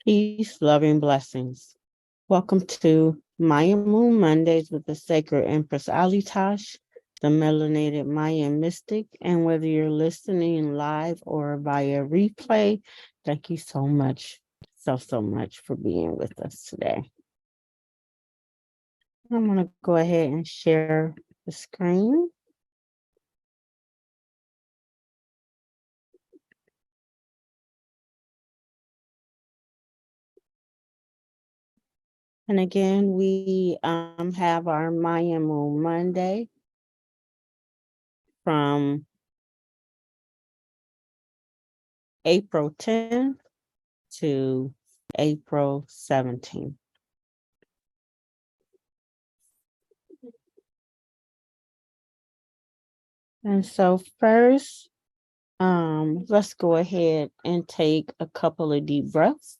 Peace, loving blessings. Welcome to Mayan Moon Mondays with the Sacred Empress Alitash, the melanated Mayan mystic. And whether you're listening live or via replay, thank you so much, so much for being with us today. I'm going to go ahead and share the screen. And again, we have our Mayan Moon Monday from April 10th to April 17th. And so first, let's go ahead and take a couple of deep breaths.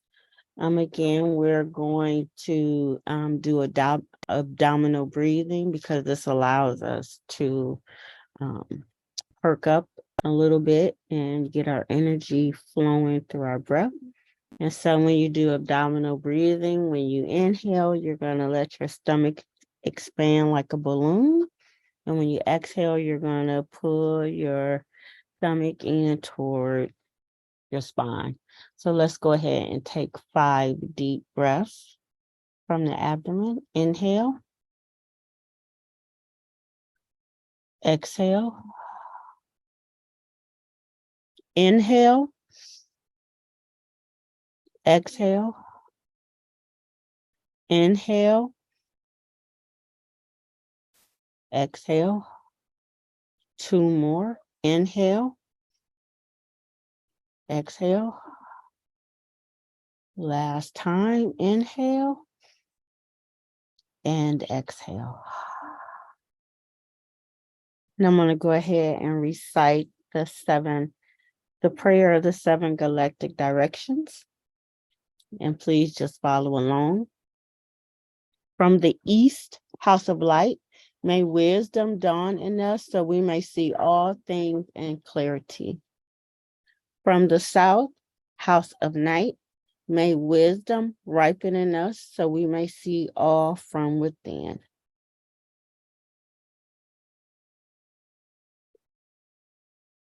Again, we're going to do abdominal breathing because this allows us to perk up a little bit and get our energy flowing through our breath. And so when you do abdominal breathing, when you inhale, you're going to let your stomach expand like a balloon. And when you exhale, you're going to pull your stomach in toward your spine. So let's go ahead and take 5 deep breaths from the abdomen. Inhale. Exhale. Inhale. Exhale. Inhale. Exhale. 2 more. Inhale. Exhale. Last time. Inhale. And exhale. And I'm going to go ahead and recite the prayer of the 7 galactic directions. And please just follow along. From the east, house of light, may wisdom dawn in us so we may see all things in clarity. From the south, house of night, may wisdom ripen in us so we may see all from within.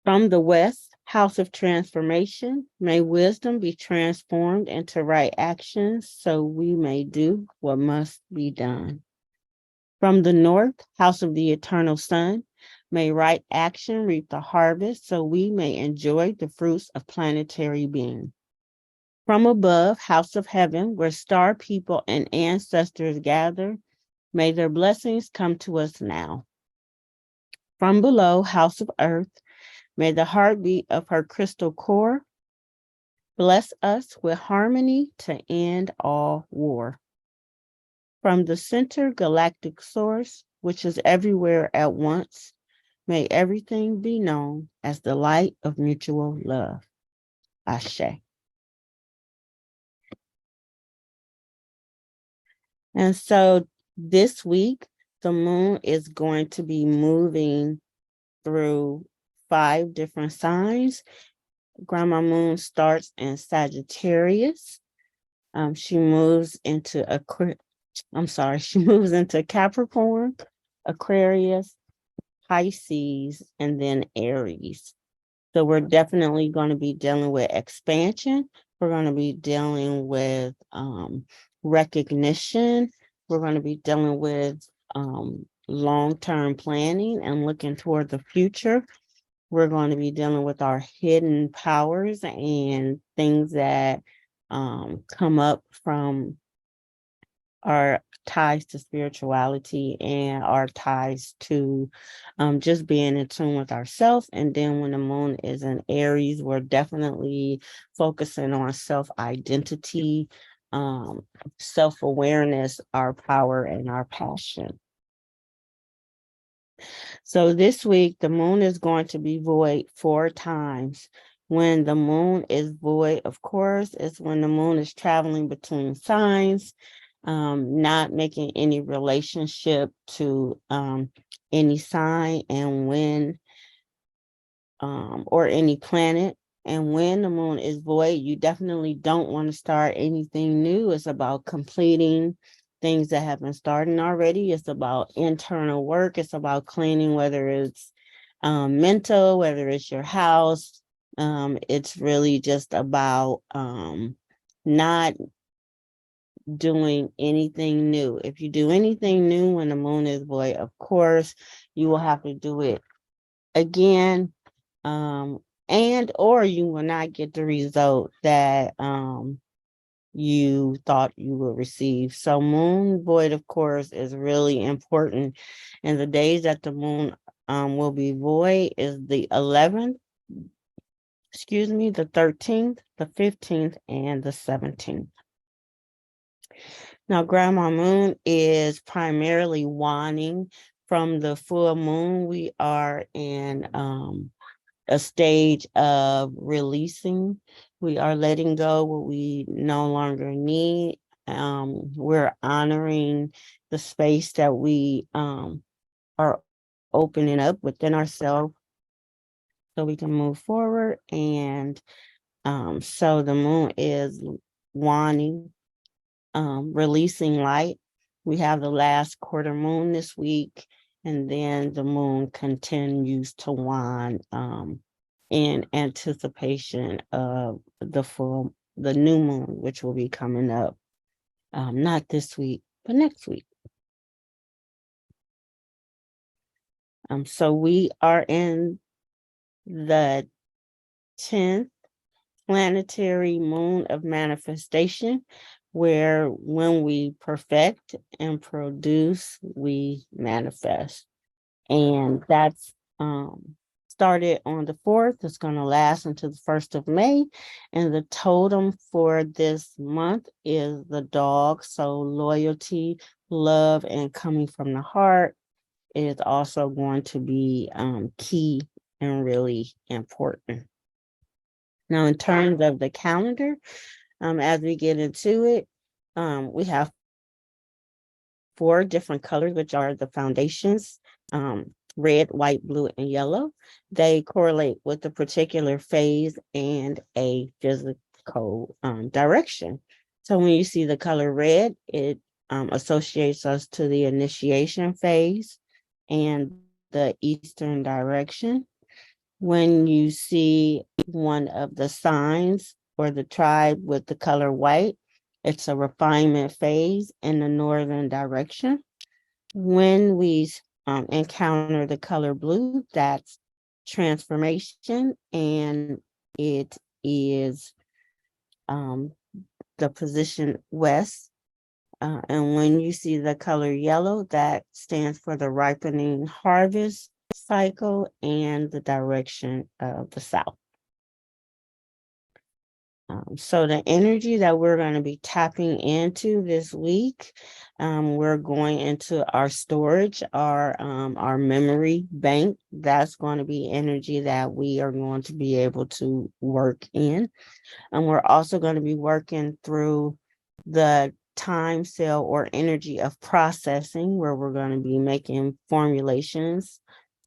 From the west, house of transformation, may wisdom be transformed into right actions so we may do what must be done. From the north, house of the eternal sun, may right action reap the harvest so we may enjoy the fruits of planetary being. From above, house of heaven, where star people and ancestors gather, may their blessings come to us now. From below, house of earth, may the heartbeat of her crystal core bless us with harmony to end all war. From the center galactic source, which is everywhere at once, may everything be known as the light of mutual love. Ashe. And so this week, the moon is going to be moving through 5 different signs. Grandma Moon starts in Sagittarius. She moves into Capricorn, Aquarius, Pisces, and then Aries. So we're definitely going to be dealing with expansion. We're going to be dealing with recognition. We're going to be dealing with long-term planning and looking toward the future. We're going to be dealing with our hidden powers and things that come up from our ties to spirituality and our ties to just being in tune with ourselves. And then when the moon is in Aries, we're definitely focusing on self-identity, self-awareness, our power, and our passion. So this week, the moon is going to be void 4 times. When the moon is void, of course, is when the moon is traveling between signs, not making any relationship to any sign, and when or any planet. And when the moon is void, you definitely don't want to start anything new. It's about completing things that have been started already. It's about internal work. It's about cleaning, whether it's mental, whether it's your house. It's really just about not doing anything new. If you do anything new when the moon is void, of course, you will have to do it again. And or you will not get the result that you thought you would receive. So moon void, of course, is really important. And the days that the moon will be void is the 11th, the 13th, the 15th, and the 17th. Now, Grandma Moon is primarily waning. From the full moon, we are in a stage of releasing. We are letting go what we no longer need. We're honoring the space that we are opening up within ourselves so we can move forward. And so the moon is waning, releasing light. We have the last quarter moon this week, and then the moon continues to wane in anticipation of the new moon, which will be coming up, not this week, but next week. So we are in the 10th planetary moon of manifestation, where when we perfect and produce, we manifest. And that's started on the 4th. It's going to last until the 1st of May. And the totem for this month is the dog. So loyalty, love, and coming from the heart is also going to be key and really important. Now, in terms of the calendar, as we get into it, we have 4 different colors, which are the foundations, red, white, blue, and yellow. They correlate with a particular phase and a physical direction. So when you see the color red, it associates us to the initiation phase and the eastern direction. When you see one of the signs or the tribe with the color white, it's a refinement phase in the northern direction. When we encounter the color blue, that's transformation, and it is the position west. And when you see the color yellow, that stands for the ripening harvest cycle and the direction of the south. So the energy that we're going to be tapping into this week, we're going into our storage, our memory bank. That's going to be energy that we are going to be able to work in. And we're also going to be working through the time cell or energy of processing, where we're going to be making formulations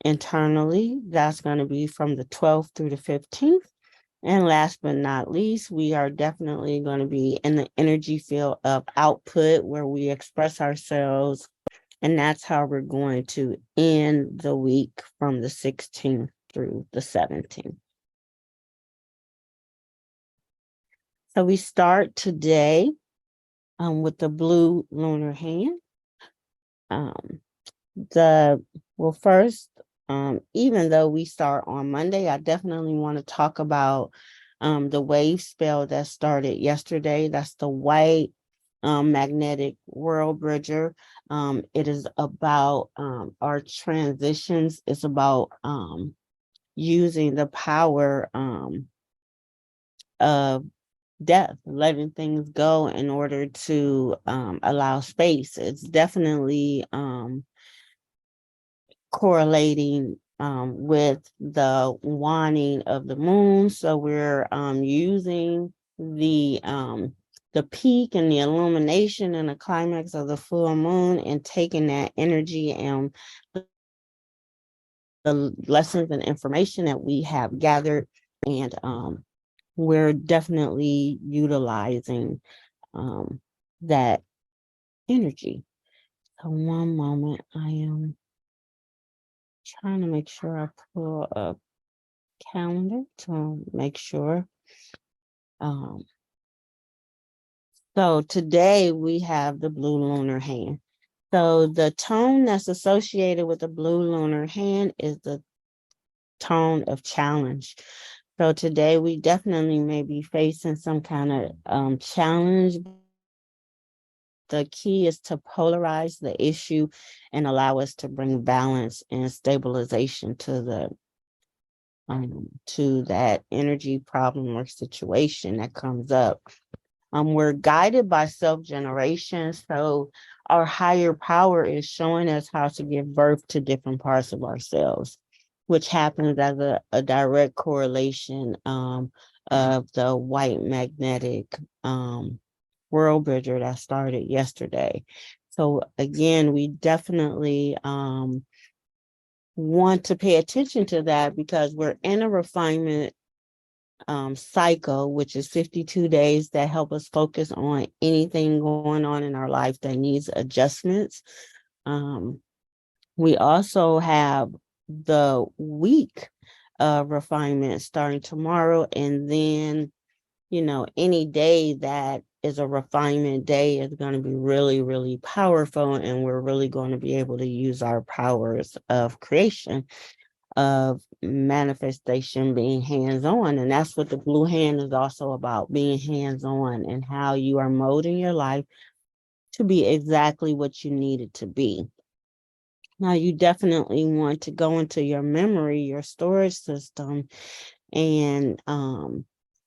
internally. That's going to be from the 12th through the 15th. And last but not least, we are definitely going to be in the energy field of output, where we express ourselves. And that's how we're going to end the week from the 16th through the 17th. So we start today with the blue lunar hand. First, even though we start on Monday, I definitely want to talk about the wave spell that started yesterday. That's the white magnetic world bridger. It is about our transitions. It's about using the power of death, letting things go in order to allow space. It's definitely correlating with the waning of the moon. So we're using the peak and the illumination and the climax of the full moon and taking that energy and the lessons and information that we have gathered And we're definitely utilizing that energy. So one moment, I am trying to make sure I pull a calendar to make sure. So today we have the blue lunar hand. So the tone that's associated with the blue lunar hand is the tone of challenge. So today we definitely may be facing some kind of challenge. The key is to polarize the issue and allow us to bring balance and stabilization to that energy problem or situation that comes up. We're guided by self-generation, so our higher power is showing us how to give birth to different parts of ourselves, which happens as a direct correlation of the white magnetic world bridger that started yesterday. So again, we definitely want to pay attention to that because we're in a refinement cycle, which is 52 days that help us focus on anything going on in our life that needs adjustments. We also have the week of refinement starting tomorrow, and then any day that is a refinement day is going to be really, really powerful, and we're really going to be able to use our powers of creation, of manifestation, being hands-on. And that's what the blue hand is also about, being hands-on and how you are molding your life to be exactly what you need it to be. Now, you definitely want to go into your memory, your storage system, and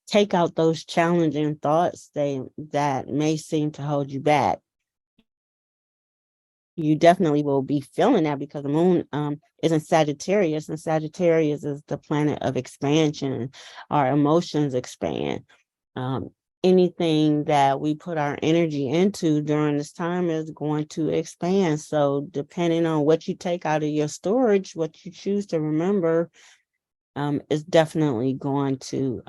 take out those challenging thoughts that may seem to hold you back. You definitely will be feeling that because the moon is in Sagittarius, and Sagittarius is the planet of expansion. Our emotions expand. Anything that we put our energy into during this time is going to expand. So depending on what you take out of your storage, what you choose to remember is definitely going to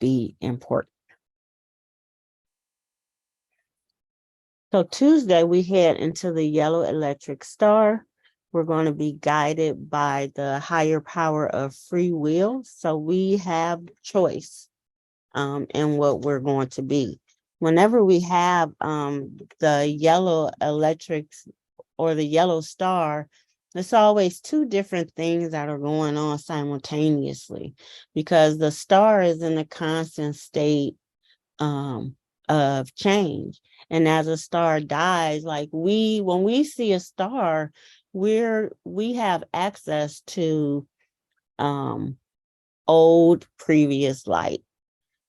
be important. So Tuesday, we head into the yellow electric star. We're going to be guided by the higher power of free will. So we have choice in what we're going to be. Whenever we have the yellow electric or the yellow star, it's always two different things that are going on simultaneously because the star is in a constant state of change. And as a star dies, like when we see a star, we have access to old previous light.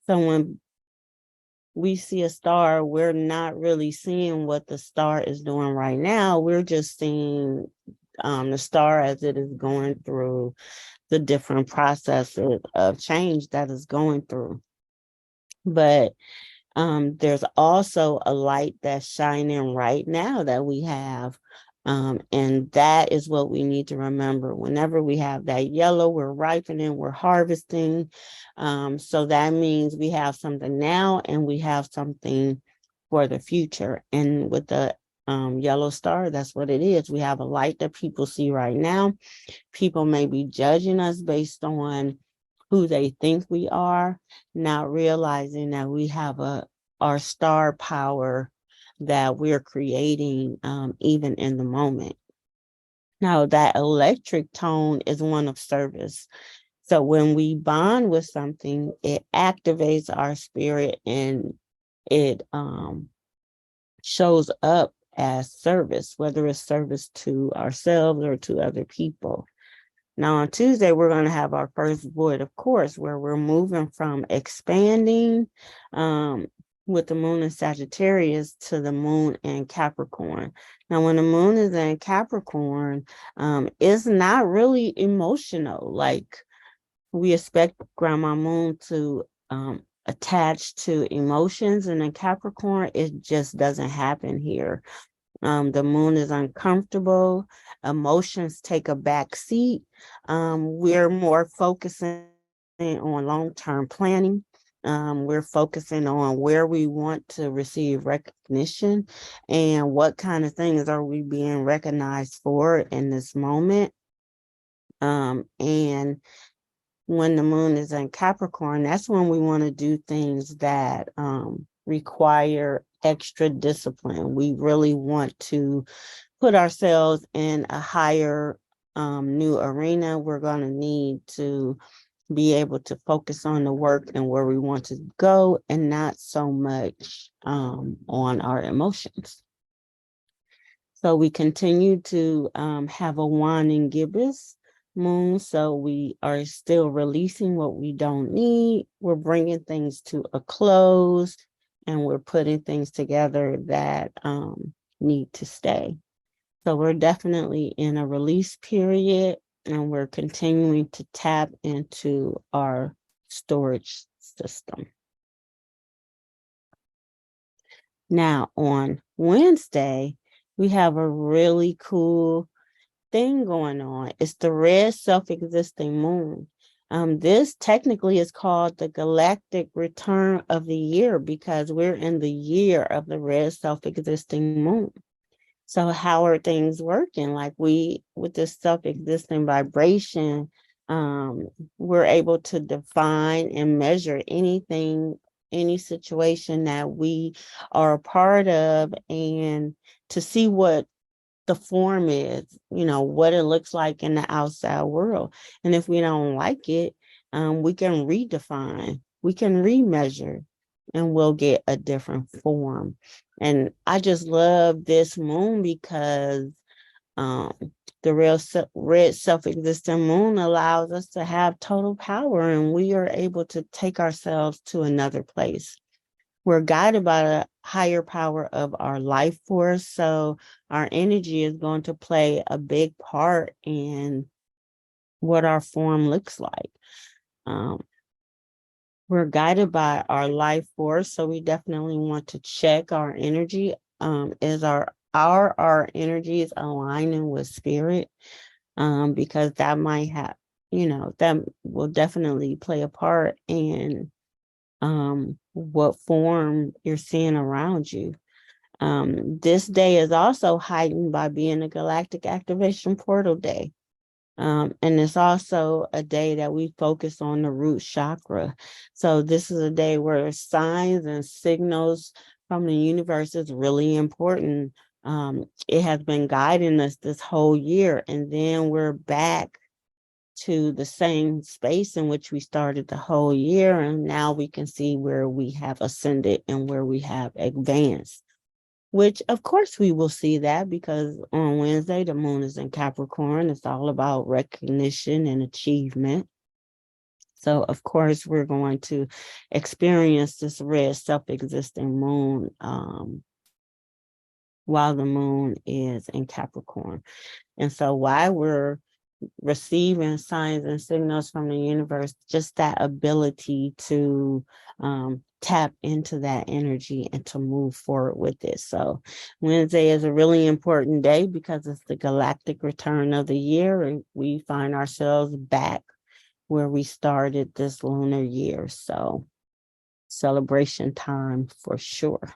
So when we see a star, we're not really seeing what the star is doing right now. We're just seeing the star as it is going through the different processes of change that is going through. But there's also a light that's shining right now that we have. And that is what we need to remember. Whenever we have that yellow, we're ripening, we're harvesting. So that means we have something now and we have something for the future. And with the yellow star, that's what it is. We have a light that people see right now. People may be judging us based on who they think we are, not realizing that we have our star power that we're creating even in the moment. Now, that electric tone is one of service. So when we bond with something, it activates our spirit and it shows up as service, whether it's service to ourselves or to other people. Now, on Tuesday, we're going to have our first void of course, where we're moving from expanding with the moon in Sagittarius to the moon in Capricorn. Now, when the moon is in Capricorn, it's not really emotional. Like we expect Grandma Moon to attach to emotions, and in Capricorn, it just doesn't happen here. The moon is uncomfortable. Emotions take a back seat. We're more focusing on long-term planning. We're focusing on where we want to receive recognition and what kind of things are we being recognized for in this moment. And when the moon is in Capricorn, that's when we want to do things that require extra discipline. We really want to put ourselves in a higher new arena. We're going to need to be able to focus on the work and where we want to go and not so much on our emotions. So we continue to have a waning gibbous moon. So we are still releasing what we don't need. We're bringing things to a close and we're putting things together that need to stay. So we're definitely in a release period and we're continuing to tap into our storage system. Now on Wednesday, we have a really cool thing going on. It's the red self-existing moon. This technically is called the galactic return of the year because we're in the year of the red self-existing moon. So how are things working? Like with this self-existing vibration, we're able to define and measure anything, any situation that we are a part of and to see what the form is, what it looks like in the outside world. And if we don't like it, we can redefine, we can remeasure, and we'll get a different form. And I just love this moon because the red self-existent moon allows us to have total power and we are able to take ourselves to another place. We're guided by the higher power of our life force. So our energy is going to play a big part in what our form looks like. We're guided by our life force. So we definitely want to check our energy. Is our energy is aligning with spirit? Because that might have, that will definitely play a part in what form you're seeing around you. This day is also heightened by being a galactic activation portal day. And it's also a day that we focus on the root chakra. So this is a day where signs and signals from the universe is really important. It has been guiding us this whole year, and then we're back to the same space in which we started the whole year. And now we can see where we have ascended and where we have advanced, which of course we will see that because on Wednesday, the moon is in Capricorn. It's all about recognition and achievement. So of course, we're going to experience this red self-existing moon while the moon is in Capricorn. And so while we're receiving signs and signals from the universe, just that ability to tap into that energy and to move forward with it. So Wednesday is a really important day because it's the galactic return of the year, and we find ourselves back where we started this lunar year. So celebration time for sure.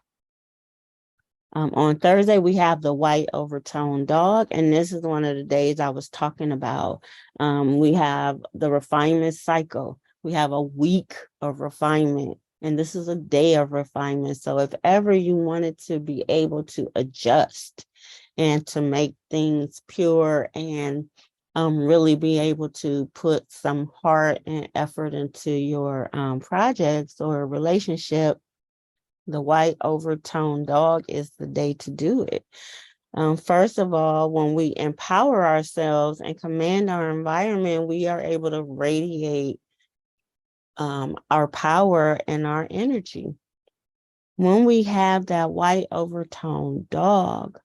On Thursday, we have the white overtone dog, and this is one of the days I was talking about. We have the refinement cycle. We have a week of refinement, and this is a day of refinement. So if ever you wanted to be able to adjust and to make things pure and really be able to put some heart and effort into your projects or relationship, the white overtone dog is the day to do it. First of all, when we empower ourselves and command our environment, we are able to radiate our power and our energy. When we have that white overtone dog,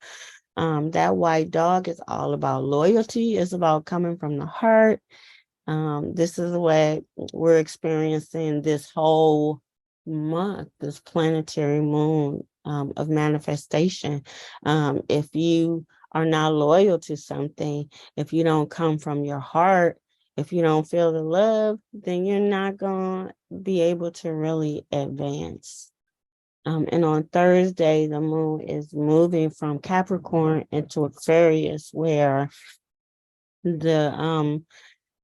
that white dog is all about loyalty. It's about coming from the heart. This is what we're experiencing this whole month, this planetary moon of manifestation. If you are not loyal to something, if you don't come from your heart, If you don't feel the love, then you're not going to be able to really advance. And on Thursday, the moon is moving from Capricorn into Aquarius, where the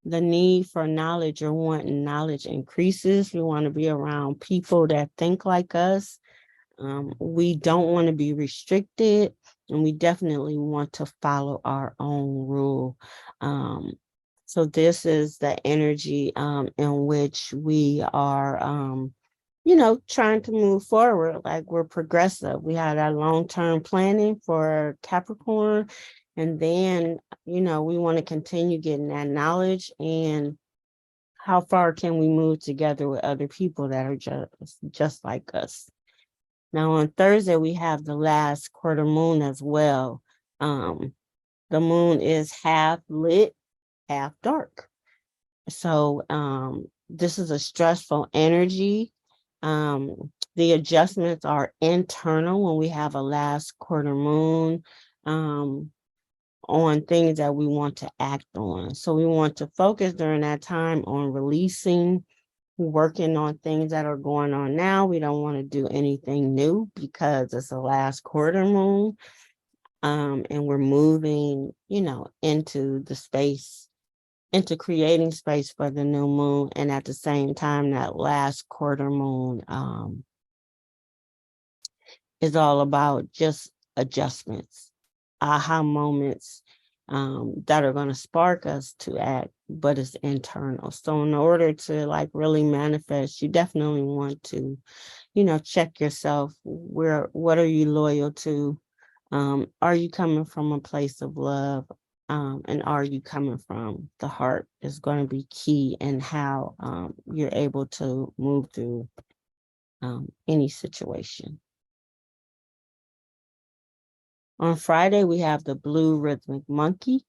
need for knowledge or wanting knowledge increases. We want to be around people that think like us. We don't want to be restricted, and we definitely want to follow our own rule. So this is the energy in which we are, trying to move forward. Like, we're progressive. We had our long-term planning for Capricorn, and then, we want to continue getting that knowledge, and how far can we move together with other people that are just like us. Now on Thursday, we have the last quarter moon as well. The moon is half lit, half dark. So this is a stressful energy. The adjustments are internal when we have a last quarter moon on things that we want to act on. So we want to focus during that time on releasing, working on things that are going on now. We don't want to do anything new because it's the last quarter moon. And we're moving, into the space, into creating space for the new moon. And at the same time, that last quarter moon is all about just adjustments, aha moments that are going to spark us to act, but it's internal. So in order to really manifest, you definitely want to, check yourself. What are you loyal to? Are you coming from a place of love? And are you coming from the heart is going to be key in how you're able to move through any situation. On Friday, we have the blue rhythmic monkey.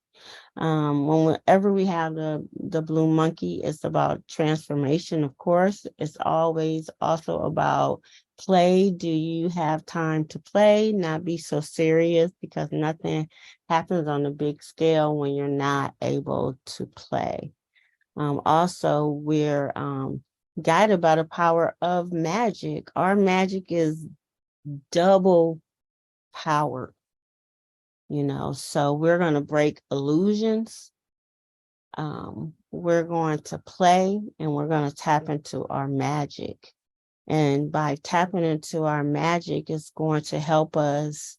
Whenever we have the blue monkey, it's about transformation, of course. It's always also about play. Do you have time to play? Not be so serious, because nothing happens on a big scale when you're not able to play. Also, we're guided by the power of magic. Our magic is double powered. So we're going to break illusions. We're going to play, and we're going to tap into our magic. And by tapping into our magic, it's going to help us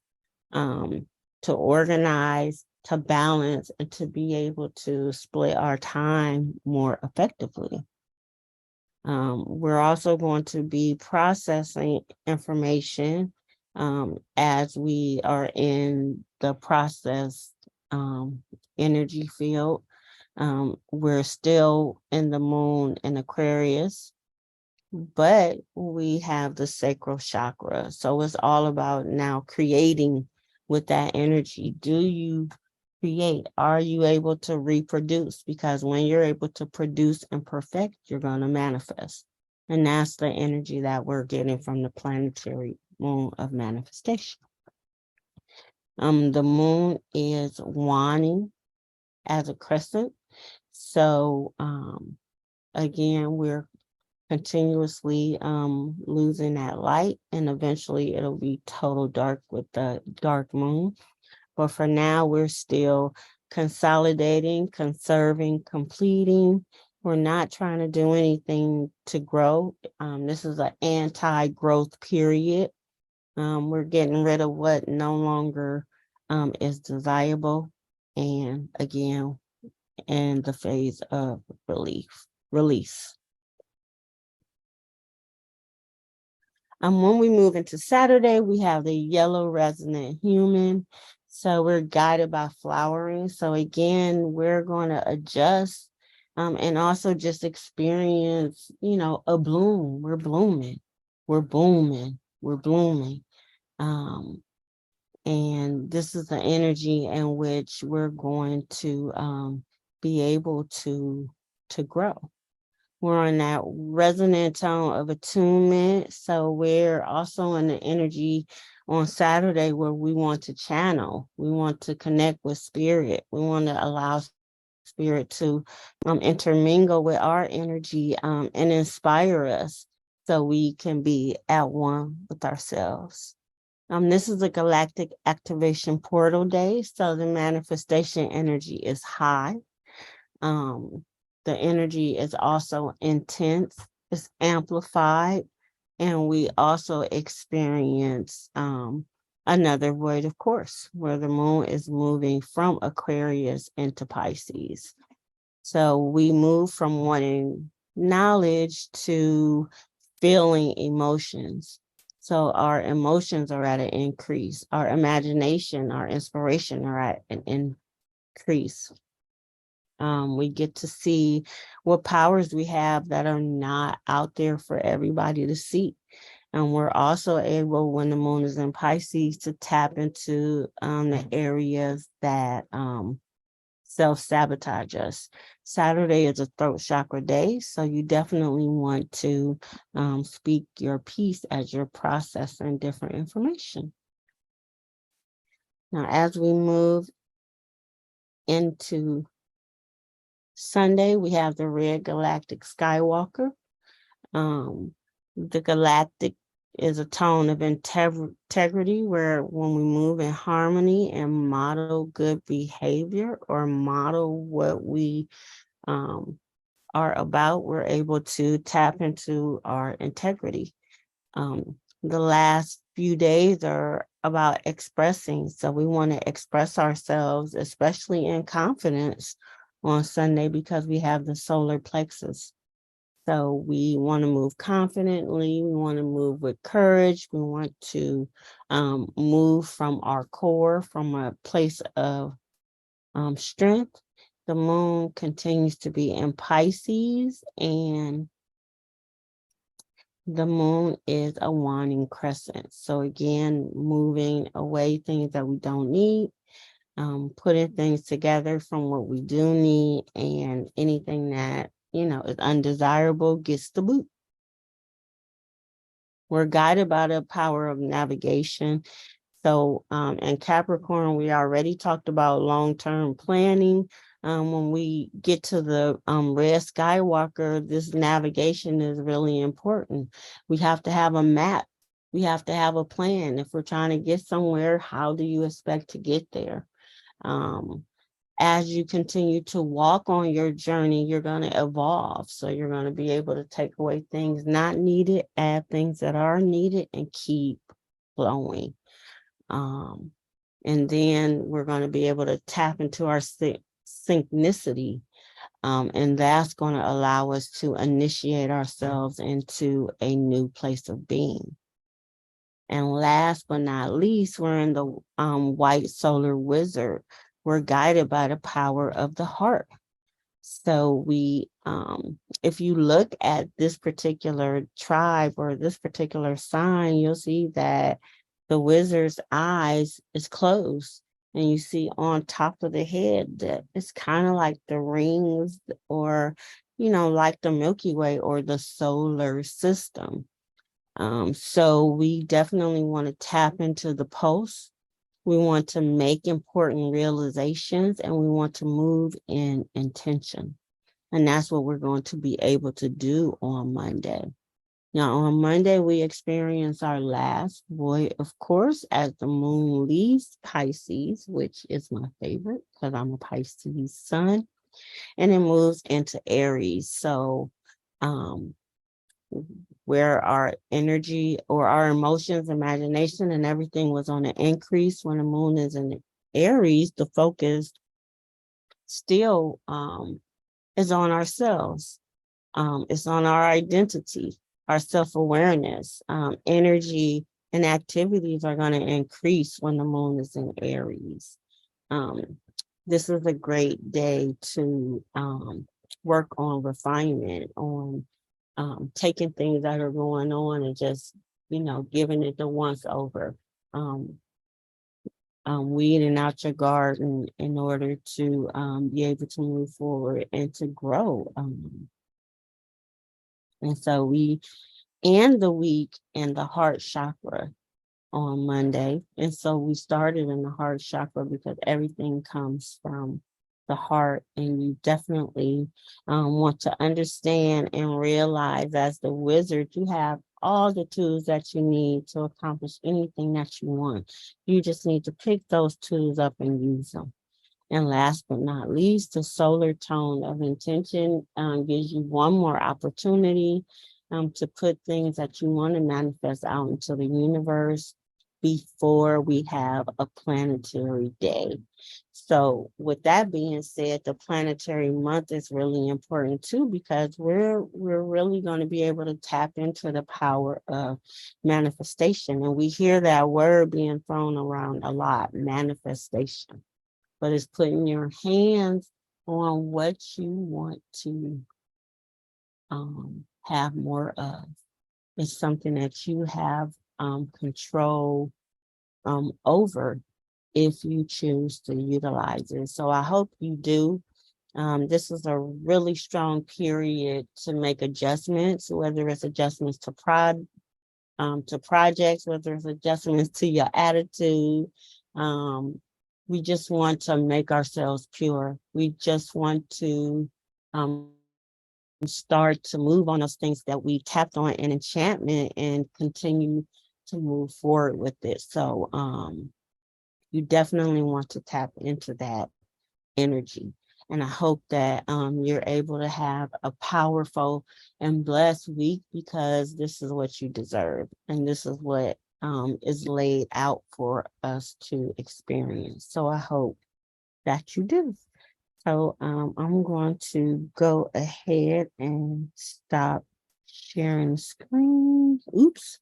to organize, to balance, and to be able to split our time more effectively. We're also going to be processing information as we are in the process energy field. We're still in the moon in Aquarius, but we have the sacral chakra. So it's all about now creating with that energy. Do you create? Are you able to reproduce? Because when you're able to produce and perfect, you're going to manifest. And that's the energy that we're getting from the planetary moon of manifestation. The moon is waning as a crescent. So again, we're continuously losing that light, and eventually it'll be total dark with the dark moon. But for now, we're still consolidating, conserving, completing. We're not trying to do anything to grow. This is an anti-growth period. We're getting rid of what no longer is desirable. And again, in the phase of release. When we move into Saturday, we have the yellow resonant human. So we're guided by flowering. So again, we're going to adjust and also just experience, a bloom. We're blooming. We're booming. We're blooming. And this is the energy in which we're going to be able to grow. We're on that resonant tone of attunement. So we're also in the energy on Saturday where we want to channel. We want to connect with spirit. We want to allow Spirit to intermingle with our energy and inspire us so we can be at one with ourselves. This is a galactic activation portal day, so the manifestation energy is high. The energy is also intense, it's amplified, and we also experience another void, of course, where the moon is moving from Aquarius into Pisces. So we move from wanting knowledge to feeling emotions. So our emotions are at an increase. Our imagination, our inspiration are at an increase. We get to see what powers we have that are not out there for everybody to see. And we're also able, when the moon is in Pisces, to tap into the areas that self-sabotage us. Saturday is a throat chakra day, so you definitely want to speak your piece as you're processing different information. Now, as we move into Sunday, we have the red galactic SKYWALKER. The galactic is a tone of integrity where when we move in harmony and model good behavior or model what we are about, we're able to tap into our integrity. The last few days are about expressing. So we want to express ourselves, especially in confidence on Sunday, because we have the solar plexus. So we want to move confidently. We want to move with courage. We want to move from our core, from a place of strength. The moon continues to be in Pisces, and the moon is a waning crescent. So again, moving away things that we don't need, putting things together from what we do need, and anything that, is undesirable gets the boot. We're guided by the power of navigation. So in Capricorn, we already talked about long-term planning. When we get to the red SKYWALKER, this navigation is really important. We have to have a map. We have to have a plan. If we're trying to get somewhere, how do you expect to get there? As you continue to walk on your journey, you're going to evolve. So you're going to be able to take away things not needed, add things that are needed, and keep flowing. And then we're going to be able to tap into our synchronicity. And that's going to allow us to initiate ourselves into a new place of being. And last but not least, we're in the white solar wizard. We're guided by the power of the heart. So we, if you look at this particular tribe or this particular sign, you'll see that the wizard's eyes is closed. And you see on top of the head that it's kind of like the rings or, like the Milky Way or the solar system. So we definitely want to tap into the pulse. We want to make important realizations, and we want to move in intention. And that's what we're going to be able to do on Monday. Now, on Monday, we experience our last void, of course, as the moon leaves Pisces, which is my favorite because I'm a Pisces sun, and it moves into Aries. So, where our energy or our emotions, imagination, and everything was on an increase, when the moon is in Aries, the focus still is on ourselves. It's on our identity, our self-awareness. Energy and activities are going to increase when the moon is in Aries. This is a great day to work on refinement, on taking things that are going on and just, giving it the once over. Weeding out your garden in order to be able to move forward and to grow. And so we end the week in the heart chakra on Monday. And so we started in the heart chakra because everything comes from the heart, and you definitely want to understand and realize as the wizard, you have all the tools that you need to accomplish anything that you want. You just need to pick those tools up and use them. And last but not least, the solar tone of intention gives you one more opportunity to put things that you want to manifest out into the universe before we have a planetary day. So with that being said, the planetary month is really important too, because we're really going to be able to tap into the power of manifestation. And we hear that word being thrown around a lot, manifestation, but it's putting your hands on what you want to have more of. It's something that you have control over if you choose to utilize it. So I hope you do. This is a really strong period to make adjustments, whether it's adjustments to projects, whether it's adjustments to your attitude. We just want to make ourselves pure. We just want to start to move on those things that we tapped on in enchantment and continue to move forward with it. So you definitely want to tap into that energy. And I hope that you're able to have a powerful and blessed week, because this is what you deserve. And this is what is laid out for us to experience. So I hope that you do. So I'm going to go ahead and stop sharing the screen. Oops.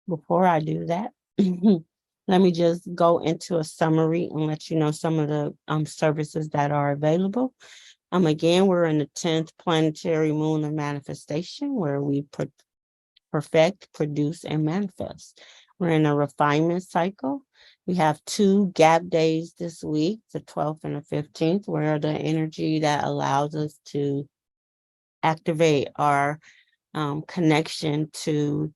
Before I do that, let me just go into a summary and let you know some of the services that are available. Again, we're in the 10th planetary moon of manifestation, where we perfect, produce, and manifest. We're in a refinement cycle. We have 2 gap days this week, the 12th and the 15th, where the energy that allows us to activate our connection to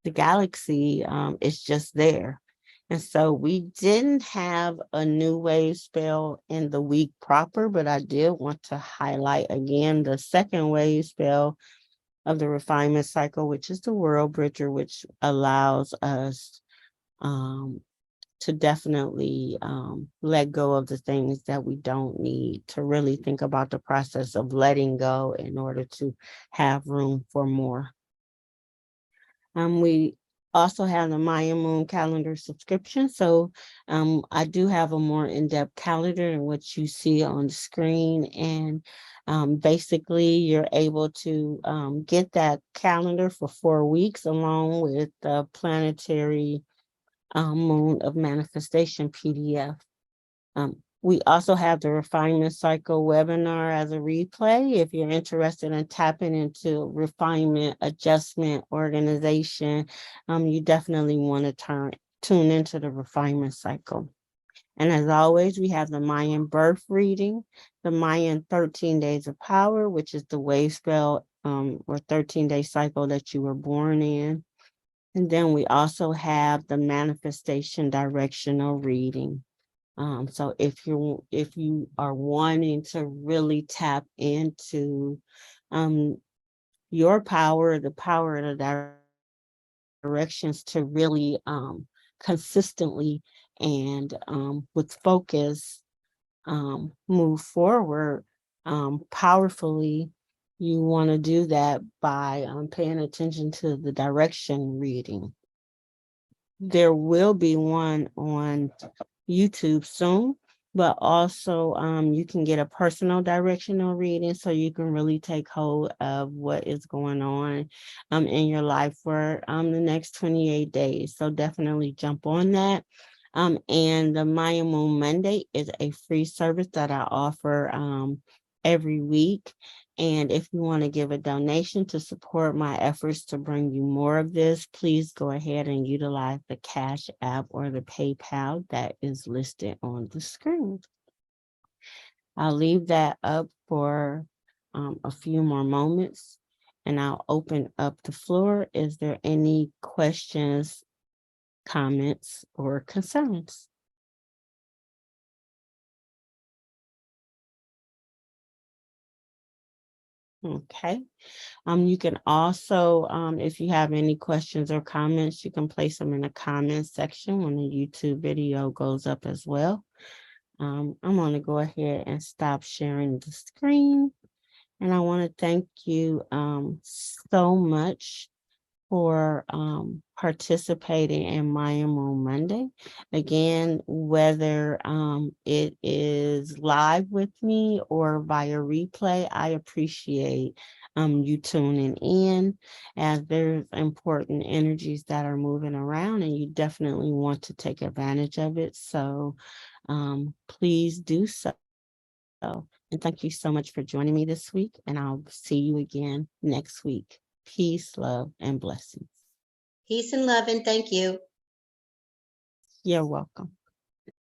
the galaxy is just there. And so we didn't have a new wave spell in the week proper, but I did want to highlight again the second wave spell of the refinement cycle, which is the World Bridger, which allows us to definitely let go of the things that we don't need, to really think about the process of letting go in order to have room for more. We also have the Mayan moon calendar subscription. So I do have a more in-depth calendar than what you see on the screen. And basically you're able to get that calendar for 4 weeks, along with the planetary moon of manifestation PDF. We also have the refinement cycle webinar as a replay. If you're interested in tapping into refinement, adjustment, organization, you definitely want to tune into the refinement cycle. And as always, we have the Mayan birth reading, the Mayan 13 days of power, which is the wave spell or 13-day cycle that you were born in. And then we also have the manifestation directional reading. So if you are wanting to really tap into your power, the power of the directions to really consistently and with focus move forward powerfully, you want to do that by paying attention to the direction reading. There will be one on YouTube soon, but also you can get a personal directional reading, so you can really take hold of what is going on in your life for the next 28 days. So definitely jump on that. And the Maya Moon Monday is a free service that I offer every week. And if you want to give a donation to support my efforts to bring you more of this, please go ahead and utilize the Cash App or the PayPal that is listed on the screen. I'll leave that up for a few more moments, and I'll open up the floor. Is there any questions, comments, or concerns? Okay. You can also, if you have any questions or comments, you can place them in the comments section when the YouTube video goes up as well. I'm going to go ahead and stop sharing the screen. And I want to thank you so much for participating in Mayan Moon Monday. Again, whether it is live with me or via replay, I appreciate you tuning in, as there's important energies that are moving around and you definitely want to take advantage of it. So please do so. And thank you so much for joining me this week, and I'll see you again next week. Peace, love, and blessings. Peace and love, and thank you. You're welcome.